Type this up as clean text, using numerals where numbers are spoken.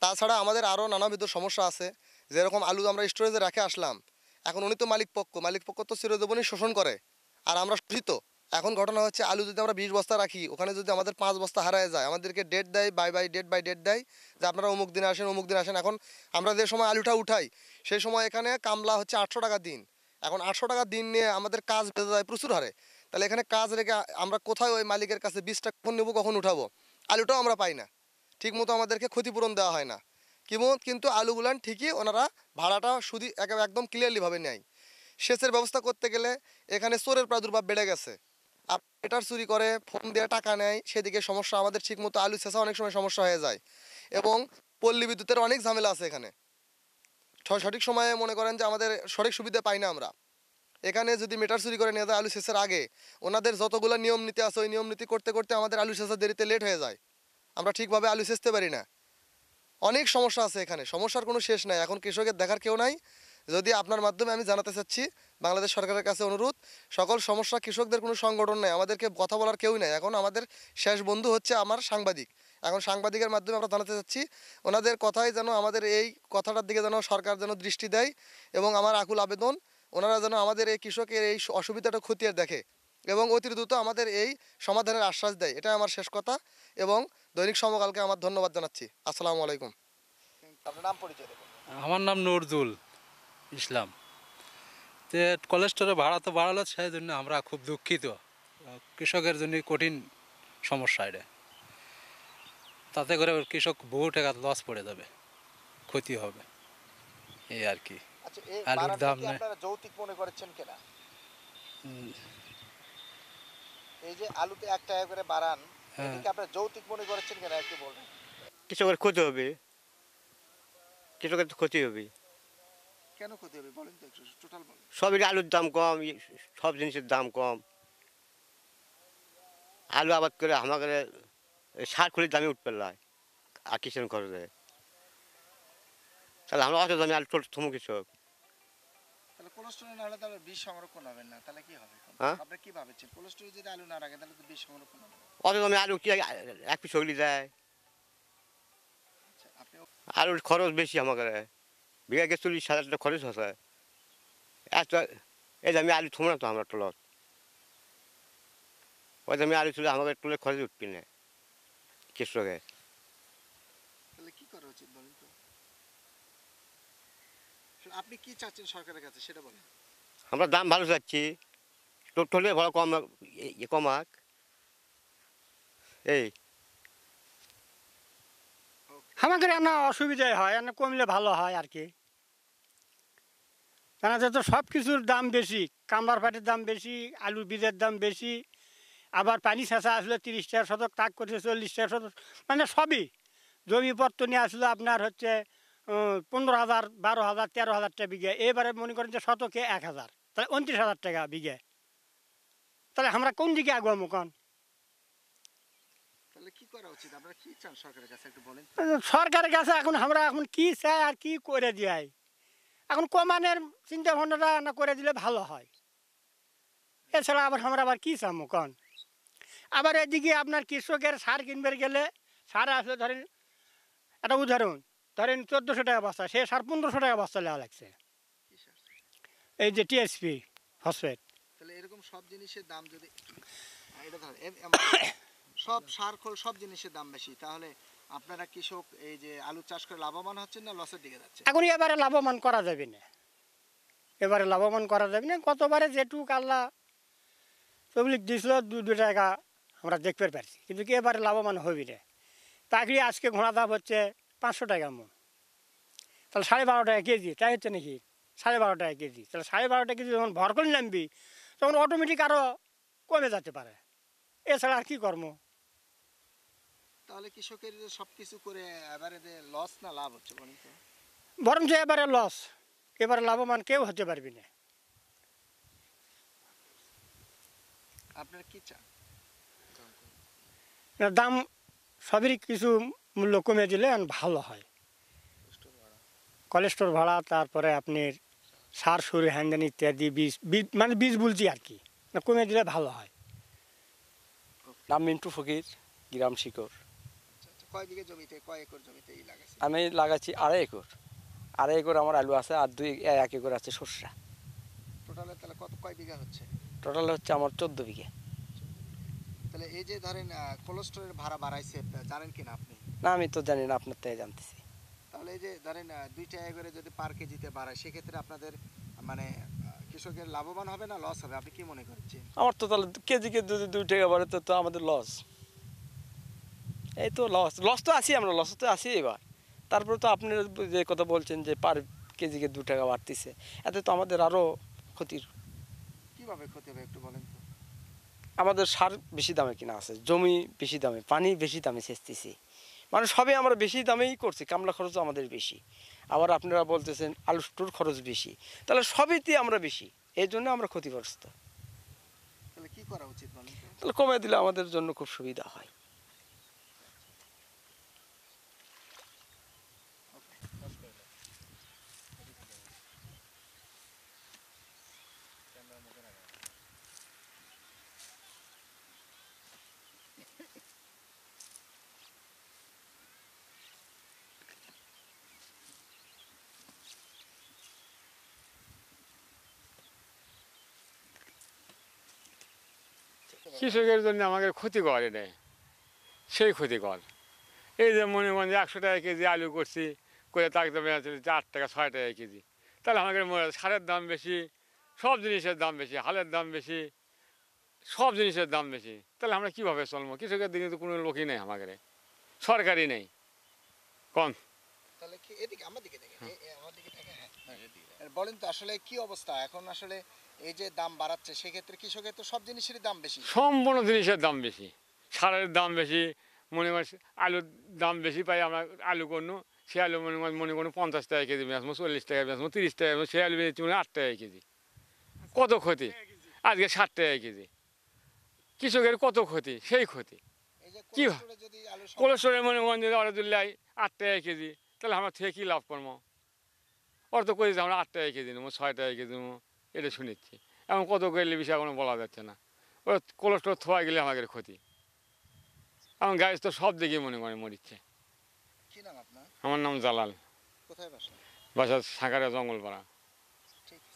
তাছাড়া আমাদের আরও নানাবিধ সমস্যা আছে, যেরকম আলু আমরা স্টোরেজে রেখে আসলাম, এখন উনি তো মালিক পক্ষ তো চিরজীবনই শোষণ করে, আর আমরা শোষিত। এখন ঘটনা হচ্ছে আলু যদি আমরা 20 বস্তা রাখি, ওখানে যদি আমাদের 5 বস্তা হারায় যায়, আমাদেরকে ডেট দেয়, বাই ডেট দেয় যে আপনারা অমুক দিন আসেন। এখন আমরা যে সময় আলুটা উঠাই সেই সময় এখানে কামলা হচ্ছে 800 টাকা দিন। এখন 800 টাকা দিন নিয়ে আমাদের কাজ বেঁধে যায় প্রচুর হারে। তাহলে এখানে কাজ রেখে আমরা কোথায় ওই মালিকের কাছে 20 টাকা কখন নেবো, কখন উঠাবো? আলুটাও আমরা পাই না, ঠিকমতো আমাদেরকে ক্ষতিপূরণ দেওয়া হয় না। কিন্তু আলুগুলান ঠিকই ওনারা ভাড়াটা শুধু একদম ক্লিয়ারলিভাবে নেয়। সেচের ব্যবস্থা করতে গেলে এখানে চোরের প্রাদুর্ভাব বেড়ে গেছে। এটার চুরি করে, ফোন দিয়ে টাকা নেয়, সেদিকে সমস্যা। আমাদের ঠিকমতো আলু ছেঁচা অনেক সময় সমস্যা হয়ে যায়, এবং পল্লী বিদ্যুতের অনেক ঝামেলা আছে এখানে। সঠিক সময়ে মনে করেন যে আমাদের সঠিক সুবিধা পাই না আমরা। এখানে যদি মিটার চুরি করে নিয়ে যায় আলু ছেঁচার আগে, ওনাদের যতগুলো নিয়ম নীতি আছে ওই নিয়ম নীতি করতে করতে আমাদের আলু ছেঁচা দেরিতে লেট হয়ে যায়, আমরা ঠিকভাবে আলু ছেঁচতে পারি না। অনেক সমস্যা আছে এখানে, সমস্যার কোনো শেষ নাই। এখন কৃষকের দেখার কেউ নাই। যদি আপনার মাধ্যমে আমি জানাতে চাচ্ছি, বাংলাদেশ সরকারের কাছে অনুরোধ, সকল সমস্যা কৃষকদের কোনো সংগঠন নেই, আমাদেরকে কথা বলার কেউই নেই। এখন আমাদের শেষ বন্ধু হচ্ছে আমার সাংবাদিক। এখন সাংবাদিকের মাধ্যমে আমরা জানাতে চাচ্ছি, ওনাদের কথাই যেন, আমাদের এই কথাটার দিকে যেন সরকার যেন দৃষ্টি দেয়, এবং আমার আকুল আবেদন, ওনারা যেন আমাদের এই কৃষকের এই অসুবিধাটা খতিয়ে দেখে এবং অতি দ্রুত আমাদের এই সমাধানের আশ্বাস দেয়। এটাই আমার শেষ কথা, এবং দৈনিক সমকালকে আমার ধন্যবাদ জানাচ্ছি। আসসালামু আলাইকুম। আপনার নাম, পরিচয় দেবেন? আমার নাম নজরুল ইসলাম। তো কোলেস্টোরের ভাড়া তো বাড়ালো, সেই জন্য আমরা খুব দুঃখিত। কৃষকের জন্য কঠিন সমস্যা এটা। তাতে করে কৃষক বহু টাকা লস পড়ে যাবে, ক্ষতি হবে, এই আর কি। আচ্ছা, এই আলুর বাড়াটা দাম কি নেই। আপনারা যৌক্তিক মনে করছেন কিনা? এই যে আলুতে 1 টাকা করে বাড়ান, হ্যাঁ, এটা কি আপনারা যৌক্তিক মনে করছেন কিনা একটু বলবেন? কৃষকের ক্ষতি হবে, কৃষকের তো ক্ষতি হবে। কেন ক্ষতি হবে বলেন তো, একটু টোটাল বলেন। সবই আলুর দাম কম, সব জিনিসের দাম কম। আলু আবাদ করে আমাদের সার খুলির দামে উঠতে পারলায় আর কিষাণ খরচে, তাহলে আমরা অত দামে আলু থমু কৃষক। তাহলে কোলেস্টোরে না হলে তাহলে বীজ সংরক্ষণ হবে না, তাহলে কি হবে? হ্যাঁ, আপনি কি ভাবছেন, কোলেস্টোরে যদি আলু না রাখে তাহলে তো বীজ সংরক্ষণ হবে না? অত দামে আলু কি এক পিস হলি যায়? আচ্ছা, আপনি আলুর খরচ বেশি আমাদের, বিঘাকে 40,000 টাকা খরচ আছে। এত এই দামে আলু থমো না তো আমরা টোলত, ওই দামে আলু তুলে আমাদের টোলে খরচ উঠবি না কৃষকের। তাহলে কি করা উচিত বলেন তো? আপনি কি চাচ্ছেন সরকারের কাছে সেটা বলেন। আমরা দাম ভালো চাচ্ছি, টোলে ভালো কম কমাক এই। আমাদের না অসুবিধাই হয়, না কমলে ভালো হয় আর কি। কেন তো সব কিছুর দাম বেশি, কামলার পাটের দাম বেশি, আলুর বীজের দাম বেশি, আবার পানি ছেঁচা আসলে 30 টাকা শতক, তাক করছে 40 টাকা শতক, মানে সবই। জমিপত্র নিয়ে আসলে আপনার হচ্ছে 15,000, 12,000, 13,000 টাকা বিঘে। এবারে মনে করেন যে শতকে 1,000, তাহলে 29,000 টাকা বিঘে। তাহলে আমরা কোন দিকে আগুয়ামো কন? তাহলে কি করা উচিত, আপনারা কি চান সরকারের কাছে একটু বলেন। সরকারের কাছে আমরা এখন কি চাই আর কি করে দিই? এখন কমানের চিন্তা ভাবনাটা না করে দিলে ভালো হয়। এছাড়া আমরা আবার কী চামো কন? আবার এদিকে আপনার কৃষকের সার কিনবে গেলে, সার আসলে ধরেন একটা উদাহরণ, ধরেন 1400 টাকা বস্তা, সে সার 1500 টাকা বস্তা নেওয়া লাগছে। এই যে টিএসপি ফসফেট। তাহলে এরকম সব জিনিসের দাম যদি, এটা ধরেন সব সার খোল সব জিনিসের দাম বেশি, তাহলে আপনারা কৃষক এই যে আলু চাষ করে লাভবান হচ্ছেন না লসের দিকে যাচ্ছে? এখন এবারে লাভবান করা যাবে না, এবারে লাভবান করা যাবে না। গতবারে যেটুক আল্লাহ পাবলিক দিয়েছিল 2 টাকা আমরা দেখতে পারছি, কিন্তু কি এবারে লাভবান হবি না। তাকরি আজকে ঘোড়া দাম হচ্ছে 500 টাকা মন, তাহলে 12.5 টাকা কেজি, তাই হচ্ছে নাকি? 12.5 টাকা কেজি, তাহলে 12.5 টাকা কেজি যখন ভর করে নামবি তখন অটোমেটিক আরও কমে যেতে পারে। এছাড়া আর কী কর্ম? তাহলে কৃষকের সব কিছু করে এবারে লস না লাভ হচ্ছে বলেন তো? বরঞ্চ এবারে লস, এবারে লাভবান কেউ হতে পারবি না। আপনারা কি চান? দাম সবেরই কিছু মূল্য কমে দিলে ভালো হয়। কোলেস্টোর ভাড়া, তারপরে আপনার সার সুর হ্যান্ডেন ইত্যাদি, বীজ মানে বীজ বলছি আর কি, কমে দিলে ভালো হয়। নাম মিন্টু ফকির, গ্রাম শিকর। কয় বিঘে জমিতে, কয় একর জমিতে এই লাগাইছেন? আমি লাগাচ্ছি 2.5 একর আমার আলু আছে, আর 1 একর আছে সর্ষা। টোটালে তাহলে কয় বিঘা হচ্ছে? টোটাল হচ্ছে আমার 14 বিঘে। তাহলে এই যে ধরেন কোল্ড স্টোরের ভাড়া বাড়াইছে, জানেন কিনা আপনি? না, আমি তো জানি না, আপনার থেকে জানতেছি। তাহলে এই যে ধরেন 2 টাকা করে যদি পার কেজিতে বাড়ায়, সেক্ষেত্রে আপনাদের মানে কৃষকের লাভবান হবে না লস হবে, আপনি কি মনে করছেন? আমার তো তাহলে কেজিকে যদি 2 টাকা বাড়ে তো আমাদের লস। এই তো লস তো আছি, আমরা লস তো আছি এবার। তারপরে তো আপনি যে কথা বলছেন যে পার কেজিকে 2 টাকা বাড়তিছে, এতে তো আমাদের আরও ক্ষতির। কিভাবে ক্ষতি হবে একটু বলেন তো? আমাদের সার বেশি দামে কিনা আছে, জমি বেশি দামে, পানি বেশি দামে সেচতেছি, মানে সবই আমরা বেশি দামেই করছি। কামলা খরচও আমাদের বেশি, আবার আপনারা বলতেছেন আলু স্টোর খরচ বেশি, তাহলে সবইতে আমরা বেশি, এই জন্য আমরা ক্ষতিগ্রস্ত। তাহলে কি করা উচিত বলেন তো? তাহলে কমে দিলে আমাদের জন্য খুব সুবিধা হয়। কৃষকের জন্য আমাদের ক্ষতিকর এটা, সেই ক্ষতিকর। এই যে মনে করেন যে 100 টাকা কেজি আলু করছি, করে তাকে দামে আছে 8 টাকা 6 টাকা কেজি, তাহলে আমাদের সারের দাম বেশি, সব জিনিসের দাম বেশি, হালের দাম বেশি, সব জিনিসের দাম বেশি, তাহলে আমরা কীভাবে চলবো? কৃষকের দিকে তো কোনো লোকই নেই, আমাদের সরকারি নেই কম। তাহলে কি এদিকে আমার দিকে দেখেন, আমার দিকে দেখেন, হ্যাঁ বলেন তো আসলে কি অবস্থা এখন? আসলে এই যে দাম বাড়াচ্ছে, সেক্ষেত্রে কৃষকের তো সব জিনিসেরই দাম বেশি। সম্পূর্ণ জিনিসের দাম বেশি, সারের দাম বেশি, মনে করেন আলুর দাম বেশি পাই আমরা, আলু করুন সে আলু মনে করুন 50 টাকা কেজি বেচবো, 40 টাকা বেচবো, 30 টাকা বেচবো, সে আলু বেচবো 8 টাকা কেজি। কত ক্ষতি! আজকে 60 টাকা কেজি, কৃষকের কত ক্ষতি, সেই ক্ষতি। এই যে কি কোল্ড স্টোরে যদি আলু কোল্ড স্টোরে মনে করেন যদি ওরা যদি 8 টাকা কেজি, তাহলে আমরা থেকে কী লাভ করবো? ওরা তো করে আমরা 8 টাকা কেজি নেবো, 6 টাকা কেজি নেবো, এটা শুনেছি। এখন কত করলে বিষয় এখনো বলা যাচ্ছে না। ওরা কোল্ড স্টোর থোয়া গেলে আমাদের ক্ষতি। এখন গাছ তো সব দিকেই মনে করে মরিচ্ছে। কি নাম আপনার? আমার নাম জালাল, কোথায় বাসা? বাসা সাঁকারে জঙ্গলপাড়া। ঠিক আছে।